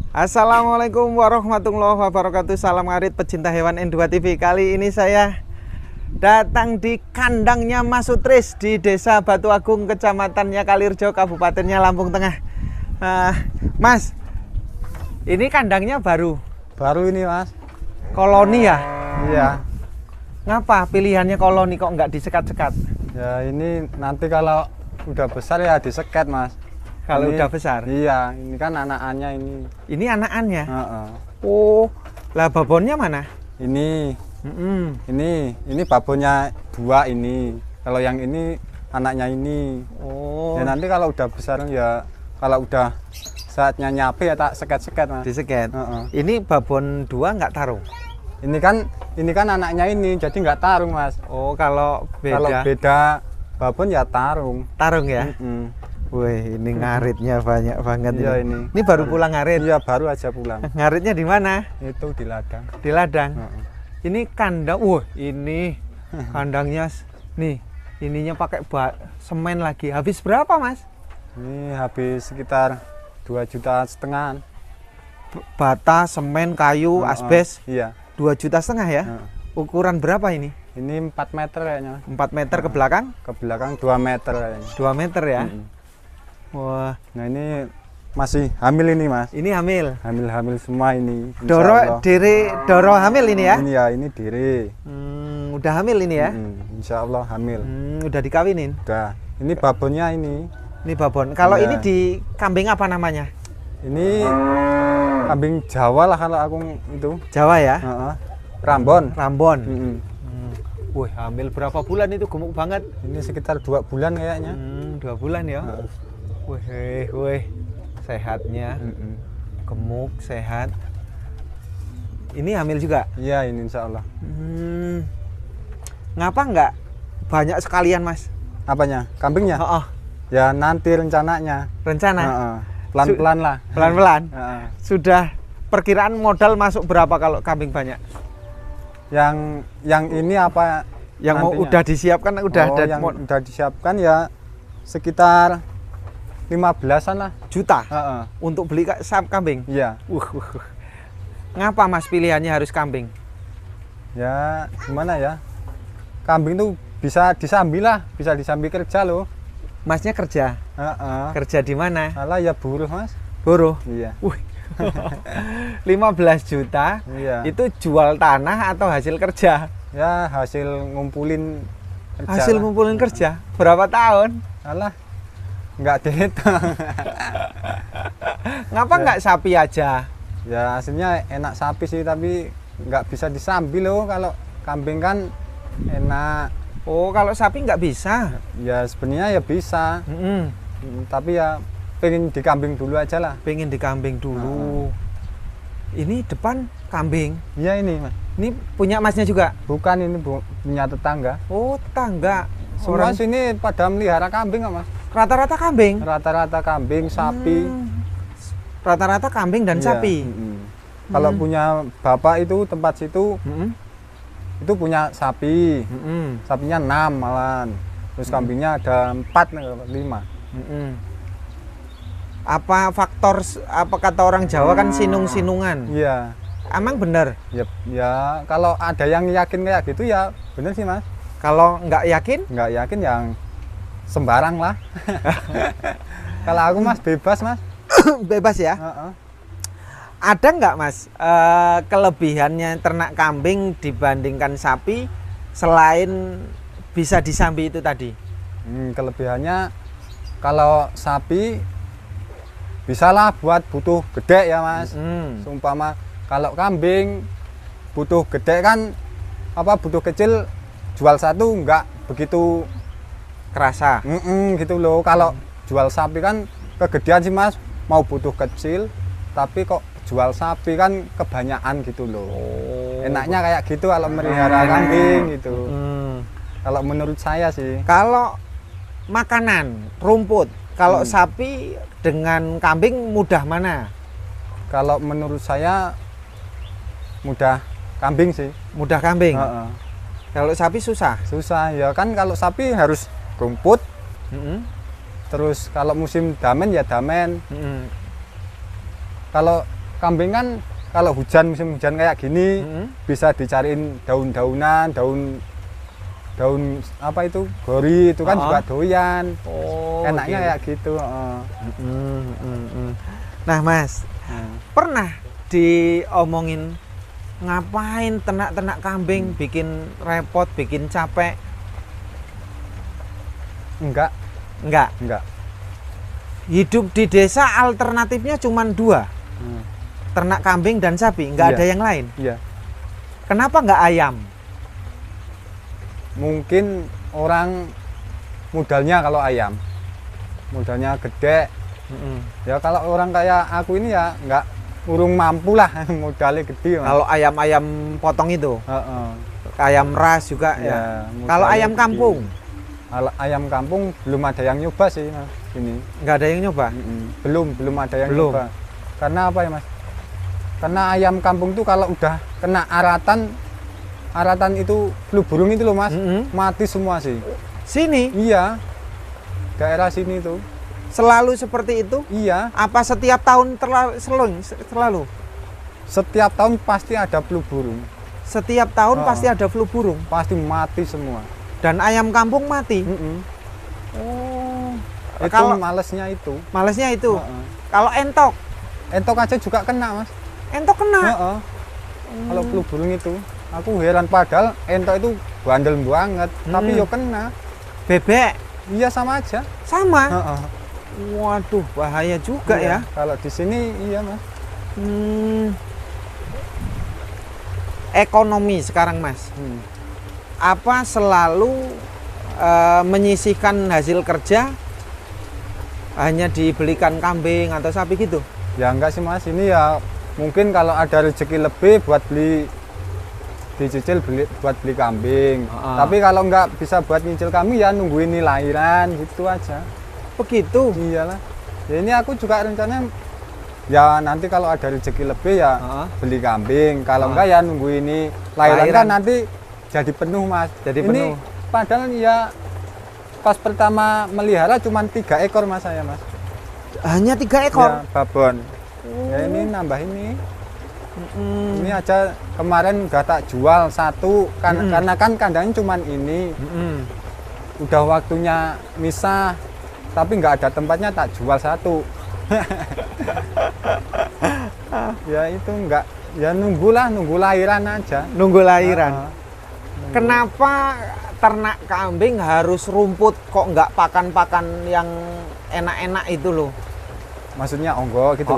Assalamualaikum warahmatullahi wabarakatuh. Salam ngarit pecinta hewan N2 TV. Kali ini saya datang di kandangnya Mas Sutris di Desa Batu Agung, Kecamatannya Kalirjo, Kabupatennya Lampung Tengah. Mas, ini kandangnya baru ini Mas. Koloni ya? Iya. Ngapa pilihannya koloni kok nggak disekat-sekat? Ya ini nanti kalau udah besar ya diseket Mas. Kalau Ini- udah besar? Iya, ini kan anakannya ini. Ini anakannya? Heeh. Oh, lah babonnya mana? Ini, Mm-mm. ini babonnya dua ini. Kalau yang ini anaknya ini. Oh, Ya nanti kalau udah besar ya, kalau udah saatnya nyape ya tak seket-seket Mas. diseket. Heeh. Ini babon dua nggak tarung? Ini kan anaknya ini, jadi nggak tarung Mas. Oh, kalau Kalau beda beda babon ya tarung. tarung ya? Mm-mm. Wih, ini ngaritnya banyak banget Iya ini. ini. Ini baru pulang ngarit. Iya baru aja pulang. Ngaritnya di mana? Itu di ladang. Di ladang. Heeh. Ini kandang. Ini kandangnya nih. Ininya pakai semen lagi. Habis berapa, Mas? Ini habis sekitar 2,5 juta. Bata, semen, kayu, Heeh. asbes. Iya. 2,5 juta ya? Heeh. Ukuran berapa ini? Ini 4 meter kayaknya. 4 meter ke belakang? Ke belakang 2 meter kayaknya. 2 meter ya? Mm-mm. Wah, Nah ini masih hamil ini Mas. ini hamil. Hamil semua ini. Insya Doro Allah. Doro hamil ini ya? Ini ya ini diri. Udah hamil ini ya? Insya Allah hamil. Udah dikawinin. Udah. Ini babonnya ini. Ini babon. Kalau Iya. ini di kambing apa namanya? Ini kambing Jawa lah kalau aku itu. Jawa ya? Heeh. Rambon. Rambon. Mm-mm. Wih, hamil berapa bulan itu, gemuk banget? Ini sekitar 2 bulan kayaknya. 2 bulan ya? Heeh. Wih, sehatnya, Mm-mm. gemuk, sehat. Ini hamil juga? Iya ini insya Allah. Ngapa nggak banyak sekalian, Mas? Apanya? Kambingnya? Oh, Ya nanti rencananya. rencana? Heeh. Pelan-pelan lah. Pelan-pelan? Heeh. Sudah perkiraan modal masuk berapa kalau kambing banyak? Yang ini apa? Yang mau nantinya? udah disiapkan, udah Oh, ada yang udah disiapkan ya sekitar 15-an lah. juta Heeh. untuk beli kambing? Iya. Ngapa, Mas, pilihannya harus kambing? Ya gimana ya? Kambing tuh bisa disambi lah, bisa disambi kerja loh. Masnya kerja? Heeh. Kerja di mana? Alah ya buruh Mas. Buruh? Iya. 15 juta Iya. itu jual tanah atau hasil kerja? Ya hasil ngumpulin kerja. Hasil lah. ngumpulin kerja. Berapa tahun? Alah nggak dihitung. Ngapa nggak sapi aja? Ya hasilnya enak sapi sih tapi nggak bisa disambi loh. Kalau kambing kan enak. Oh, kalau sapi nggak bisa. Ya sebenarnya ya bisa. Mm-mm. Tapi ya pengen di kambing dulu aja lah. Pengen di kambing dulu. Ini depan kambing. Iya ini Mas. Ini punya Masnya juga? Bukan ini punya tetangga. Oh, tetangga. Semua Orang sini pada melihara kambing nggak Mas? rata-rata kambing. Rata-rata kambing, sapi. Rata-rata kambing dan Iya. sapi. Kalau punya bapak itu tempat situ Mm-mm. itu punya sapi. Mm-mm. Sapinya 6 malahan. Terus kambingnya ada 4 5. Mm-mm. Apa faktor, apa kata orang Jawa kan sinung-sinungan. Iya. Emang bener? Ya kalau ada yang yakin kayak gitu ya bener sih Mas. Kalau nggak yakin? Nggak yakin yang sembarang lah. Kalau aku Mas bebas Mas. Bebas ya? Heeh. Ada nggak, Mas, kelebihannya ternak kambing dibandingkan sapi selain bisa disambi itu tadi? Kelebihannya kalau sapi bisalah buat butuh gede ya Mas. Seumpama kalau kambing butuh gede kan butuh kecil jual satu nggak begitu Kerasa. gitu loh. Kalau jual sapi kan kegedean sih Mas, mau butuh kecil tapi kok jual sapi kan kebanyakan gitu loh. Enaknya kayak gitu kalau melihara kambing gitu. Kalau menurut saya sih. Kalau makanan, rumput, kalau sapi dengan kambing mudah mana? Kalau menurut saya mudah kambing sih. Mudah kambing. Heeh. Kalau sapi susah. Susah ya kan, kalau sapi harus rumput. Terus kalau musim damen ya damen. Kalau kambing kan kalau hujan, musim hujan kayak gini bisa dicariin daun-daunan, daun apa itu, gori itu kan juga doyan. Enaknya kayak gitu. Nah Mas, pernah diomongin ngapain ternak kambing, bikin repot, bikin capek? Enggak. Hidup di desa alternatifnya cuma 2. Ternak kambing dan sapi, nggak ada yang lain. Iya. Kenapa nggak ayam? Mungkin orang modalnya kalau ayam, modalnya gede. Ya kalau orang kayak aku ini ya nggak urung mampu lah modalnya gede. Kalau ayam-ayam potong itu, ayam ras juga ya. Kalau ayam kampung? Kalau ayam kampung belum ada yang nyoba sih Mas. Ini nggak ada yang nyoba? Belum ada yang nyoba. Karena apa ya Mas? Karena ayam kampung tuh kalau udah kena aratan itu flu burung itu loh Mas, mati semua sih. Sini? Iya, daerah sini tuh. Selalu seperti itu? Iya. Apa setiap tahun selalu? Setiap tahun pasti ada flu burung. Setiap tahun pasti ada flu burung? Pasti mati semua. Dan ayam kampung mati? Itu kalau malesnya itu. Malesnya itu? Kalau entok? Entok aja juga kena Mas. Entok kena? Kalau flu burung itu, aku heran padahal entok itu bandel banget, tapi yo kena. Bebek? Iya sama aja. Sama? Waduh, bahaya juga ya. Kalau di sini iya Mas. Ekonomi sekarang Mas. Apa selalu menyisihkan hasil kerja hanya dibelikan kambing atau sapi gitu? Ya enggak sih Mas, ini ya mungkin kalau ada rezeki lebih buat dicicil buat beli kambing. Tapi kalau enggak bisa buat nyicil kambing ya nungguin ini lahiran gitu aja. Begitu? Iyalah. Ya ini aku juga rencananya ya nanti kalau ada rezeki lebih ya beli kambing. Kalau enggak ya nunggu ini lahiran kan nanti jadi penuh Mas. Jadi penuh. Padahal ya pas pertama melihara cuma 3 ekor Mas saya Mas. Hanya 3 ekor? Ya, babon. Ya ini nambah ini. Ini aja kemarin udah tak jual 1 karena kan kandangnya cuma ini. Udah waktunya misah, tapi nggak ada tempatnya tak jual 1. Ya itu enggak, ya nunggu lahiran aja. Nunggu lahiran. Kenapa ternak kambing harus rumput, kok nggak pakan-pakan yang enak-enak itu loh? Maksudnya onggo gitu.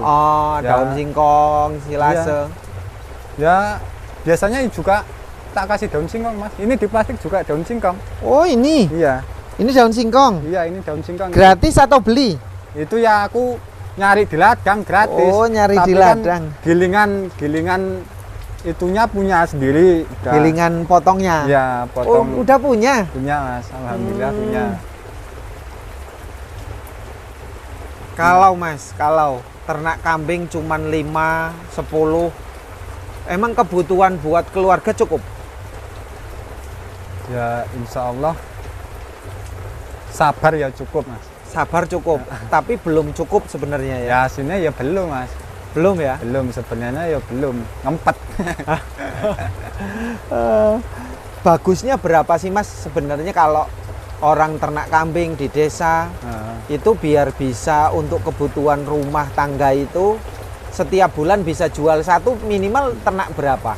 Daun singkong, silase. Ya biasanya juga tak kasih daun singkong Mas. Ini di plastik juga daun singkong. Oh ini? Iya. Ini daun singkong? Iya ini daun singkong. Gratis atau beli? Itu ya aku nyari di ladang gratis. Oh nyari di ladang. Kan gilingan itunya punya sendiri. Gilingan potongnya? Ya potong. Oh udah punya? Punya Mas, alhamdulillah punya. Kalau ternak kambing cuman 5, 10, emang kebutuhan buat keluarga cukup? Ya insya Allah sabar ya cukup Mas. Sabar cukup, tapi belum cukup sebenarnya ya? Ya sini ya belum Mas. Belum ya? Belum sebenarnya ya belum, ngempet. Bagusnya berapa sih Mas sebenarnya kalau orang ternak kambing di desa itu biar bisa untuk kebutuhan rumah tangga itu setiap bulan bisa jual 1 minimal ternak berapa?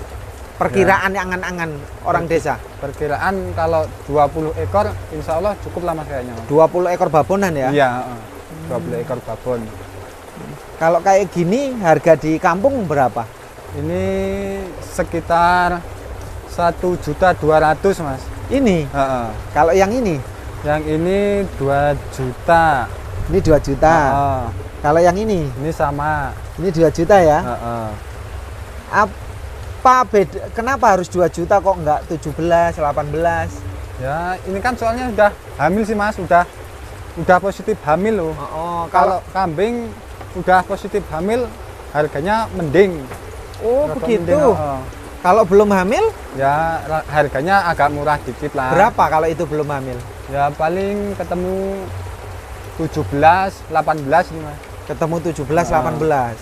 Perkiraan angan-angan orang desa? Perkiraan kalau 20 ekor insya Allah cukup lah Mas kayaknya. 20 ekor babonan ya? Iya, 20 ekor babon. Kalau kayak gini harga di kampung berapa? Ini sekitar 1.200.000 Mas. Ini? Kalau yang ini? Yang ini 2 juta. Ini 2 juta. Kalau yang ini? Ini sama. Ini 2 juta ya? Apa beda? Kenapa harus 2 juta kok enggak 17, 18? Ya, ini kan soalnya udah hamil sih Mas, udah positif hamil loh. Kalau kambing udah positif hamil harganya mending. Oh, begitu. Kalau belum hamil? Ya harganya agak murah dikit lah. Berapa kalau itu belum hamil? Ya paling ketemu 17, 18 nih Mas. Ketemu 17, 18.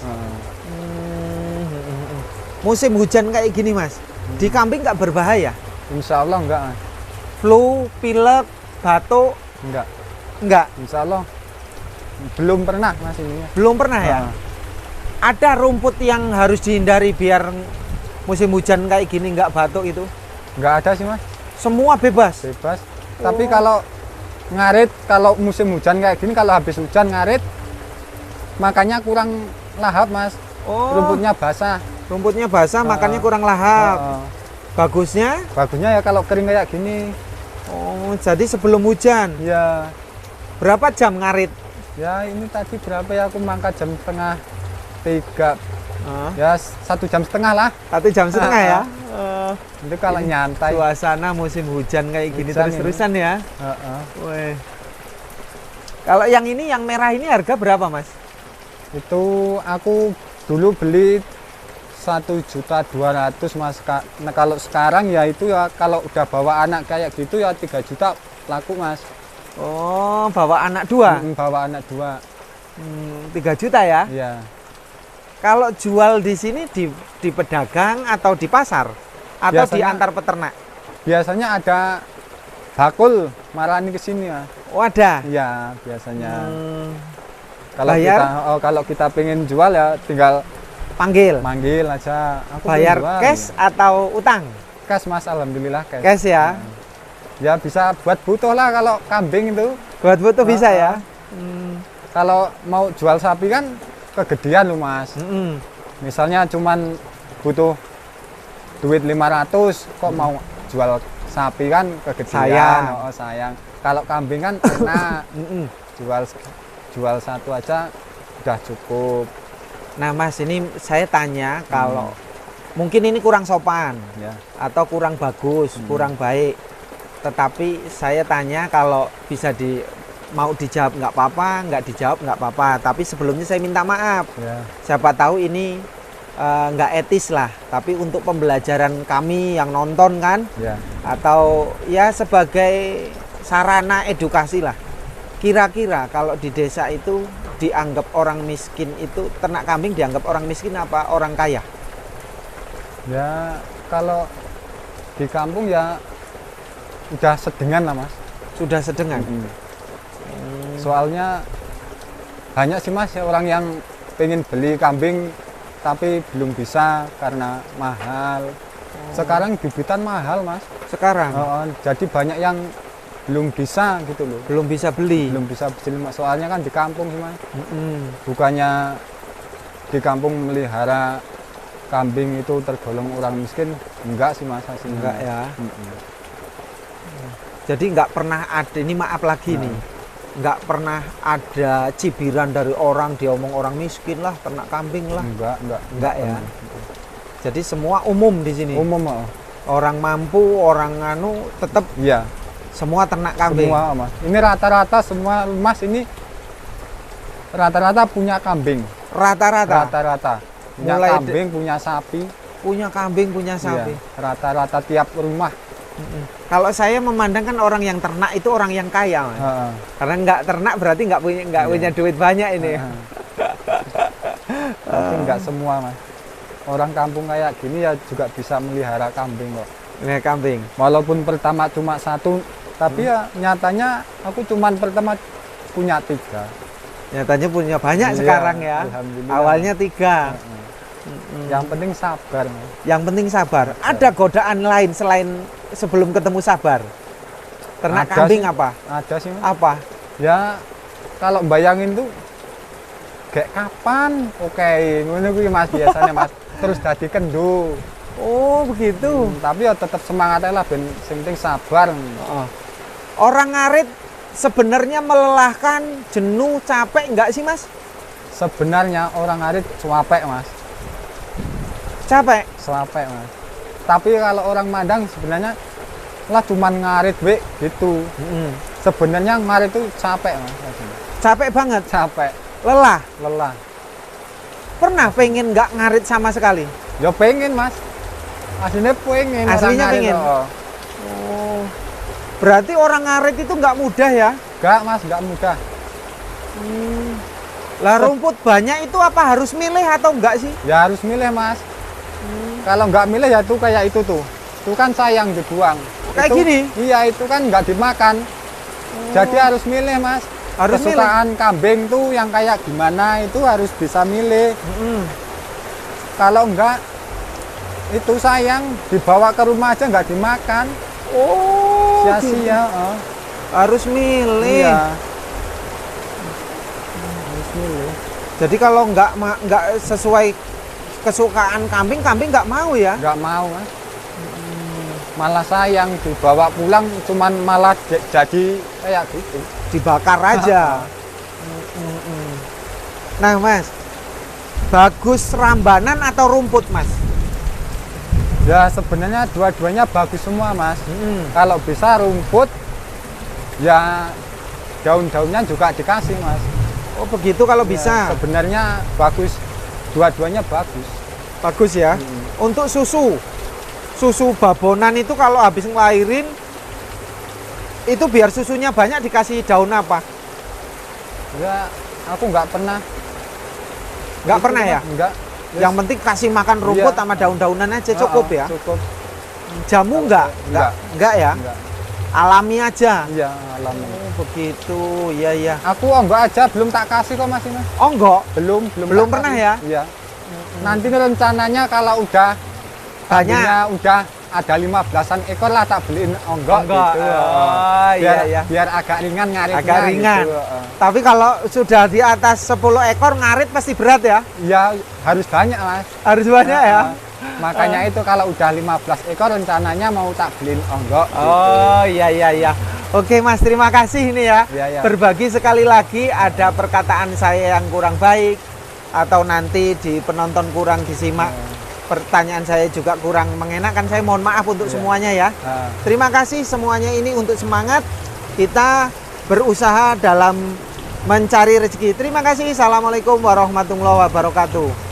musim hujan kayak gini Mas, di kambing nggak berbahaya? Insya Allah enggak, Mas. Flu, pilek, batuk? Enggak. Insya Allah belum pernah Mas ini. Belum pernah ya? Ada rumput yang harus dihindari biar musim hujan kayak gini nggak batuk itu? Enggak ada sih Mas. Semua bebas? Bebas. Tapi kalau ngarit, kalau musim hujan kayak gini, kalau habis hujan ngarit, makanya kurang lahap Mas. Rumputnya basah. Rumputnya basah, makanya kurang lahap. Bagusnya? Bagusnya ya kalau kering kayak gini. Oh, jadi sebelum hujan? Ya. Berapa jam ngarit? Ya ini tadi berapa ya, aku mangkat jam setengah 3. Ya 1,5 jam lah. 1,5 jam ya? Itu kalau nyantai. Suasana musim hujan kayak gini terus-terusan ya? Wih. Kalau yang ini, yang merah ini harga berapa Mas? Itu aku dulu beli 1.200.000 Mas. Nah, kalau sekarang ya itu ya kalau udah bawa anak kayak gitu ya 3 juta laku Mas. Oh, bawa anak 2? Bawa anak 2. 3 juta ya? Iya. Kalau jual di sini di pedagang atau di pasar? Atau biasanya, di antar peternak? Biasanya ada bakul marani ke sini ya. Oh, ada? Iya, biasanya. Kalau bayar? Kalau kita pengen jual ya tinggal manggil aja. Aku bayar cash atau utang? Cash Mas, alhamdulillah cash. Cash ya? Ya bisa buat butuh lah kalau kambing itu. Buat butuh bisa ya? Kalau mau jual sapi kan kegedean lu Mas. Misalnya cuman butuh duit 500, kok mau jual sapi kan kegedean. Sayang. Kalau kambing kan enak. Jual satu aja udah cukup. Nah Mas, ini saya tanya kalau mungkin ini kurang sopan ya, atau kurang bagus, kurang baik. Tetapi saya tanya kalau bisa mau dijawab nggak apa-apa, nggak dijawab nggak apa-apa. Tapi sebelumnya saya minta maaf. Ya. Siapa tahu ini nggak etis lah. Tapi untuk pembelajaran kami yang nonton kan, ya, atau ya sebagai sarana edukasi lah. Kira-kira kalau di desa itu dianggap orang miskin itu, ternak kambing dianggap orang miskin apa orang kaya? Ya kalau di kampung ya udah sedengan lah Mas. Sudah sedengan? Soalnya banyak sih Mas orang yang pengen beli kambing tapi belum bisa karena mahal. Sekarang bibitan mahal Mas. Sekarang? Jadi banyak yang belum bisa gitu loh. Belum bisa beli Mas. Soalnya kan di kampung sih Mas. Bukannya di kampung melihara kambing itu tergolong orang miskin, enggak sih Mas hasilnya. Enggak ya. Jadi enggak pernah ada, ini maaf lagi nih, enggak pernah ada cibiran dari orang diomong orang miskin lah ternak kambing lah. Enggak ya. Jadi semua umum di sini. Umum. Orang mampu, orang tetap. Iya. Semua ternak kambing. Semua Mas. Ini rata-rata semua Mas ini rata-rata punya kambing. Rata-rata. Punya kambing, punya sapi. Punya kambing, punya sapi. Iya, rata-rata tiap rumah. Kalau saya memandangkan orang yang ternak itu orang yang kaya, Mas. Karena nggak ternak berarti nggak punya duit banyak ini. Tapi nggak semua Mas. Orang kampung kayak gini ya juga bisa melihara kambing kok. Melihara kambing. Walaupun pertama cuma 1, tapi ya nyatanya aku cuman pertama punya 3. Nyatanya punya banyak sekarang ya. Awalnya 3. Yang penting sabar Mas. Yang penting sabar. Ada godaan lain selain sebelum ketemu sabar? Ternak kambing sih, apa? Ada sih Mas. Apa? Ya kalau bayangin tuh kayak kapan ngono kuwi Mas biasanya Mas. Terus dadi kendo. Oh begitu. Tapi ya tetap semangat lah, ben sing penting sabar. Orang ngarit sebenarnya melelahkan, jenuh, capek enggak sih Mas? Sebenarnya orang ngarit capek Mas. Capek Mas. Tapi kalau orang Madang sebenarnya lah cuman ngarit gitu. Sebenarnya ngarit itu capek Mas. Capek banget. Capek. Lelah. Pernah pengen nggak ngarit sama sekali? Ya pengen Mas. Aslinya pengen. Oh. Berarti orang ngarit itu nggak mudah ya? Nggak Mas, nggak mudah. Lah rumput banyak itu apa harus milih atau enggak sih? Ya harus milih Mas. Kalau nggak milih ya tuh kayak itu tuh. Itu kan sayang dibuang. Kayak Itu- gini? Iya, itu kan nggak dimakan. Jadi harus milih, Mas. Harus Kesukaan kambing tuh yang kayak gimana itu harus bisa milih. Mm-mm. Kalau enggak itu sayang dibawa ke rumah aja nggak dimakan. Oh, gitu. Sia-sia. Oh. Harus milih. Iya. Harus milih. Jadi kalau nggak sesuai kesukaan kambing, kambing nggak mau ya? Nggak mau, Mas. Malah sayang dibawa pulang cuman malah jadi kayak gitu. Dibakar aja. Nah, Mas, bagus rambanan atau rumput, Mas? Ya sebenarnya dua-duanya bagus semua, Mas. Kalau bisa rumput ya daun-daunnya juga dikasih, Mas. Oh, begitu kalau Ya, bisa. sebenarnya bagus, dua-duanya bagus. Bagus ya. Untuk susu babonan itu kalau habis ngelahirin itu biar susunya banyak dikasih daun apa? Ya aku nggak pernah. Nggak Itu, pernah ya? Mas, Nggak. Yang penting kasih makan rumput Iya. sama daun-daunan aja cukup ya. Cukup. Jamu nggak? Nggak ya? Enggak. Alami aja. Iya, alami. Oh, begitu. Iya, iya. Aku enggak aja belum tak kasih kok, Mas ini. Oh, enggak. Belum Belum tak pernah kasih. ya? Iya. Nanti rencananya kalau udah Banyak. kambingnya udah ada 15-an ekor lah tak beliin onggok Onggok. gitu. Oh, iya, biar, iya. biar agak ringan ngaritnya. Agak ringan. Gitu. Tapi kalau sudah di atas 10 ekor ngarit pasti berat ya? Ya harus banyak, Mas. Harus banyak ya? Makanya itu kalau udah 15 ekor rencananya mau tak beliin onggok. Oh, iya, iya, iya. Oke, Mas, terima kasih ini ya. Iya, iya. Berbagi sekali lagi, ada perkataan saya yang kurang baik atau nanti di penonton kurang disimak. Pertanyaan saya juga kurang mengenakan, saya mohon maaf untuk semuanya ya. Terima kasih semuanya, ini untuk semangat kita berusaha dalam mencari rezeki. Terima kasih. Assalamualaikum warahmatullahi wabarakatuh.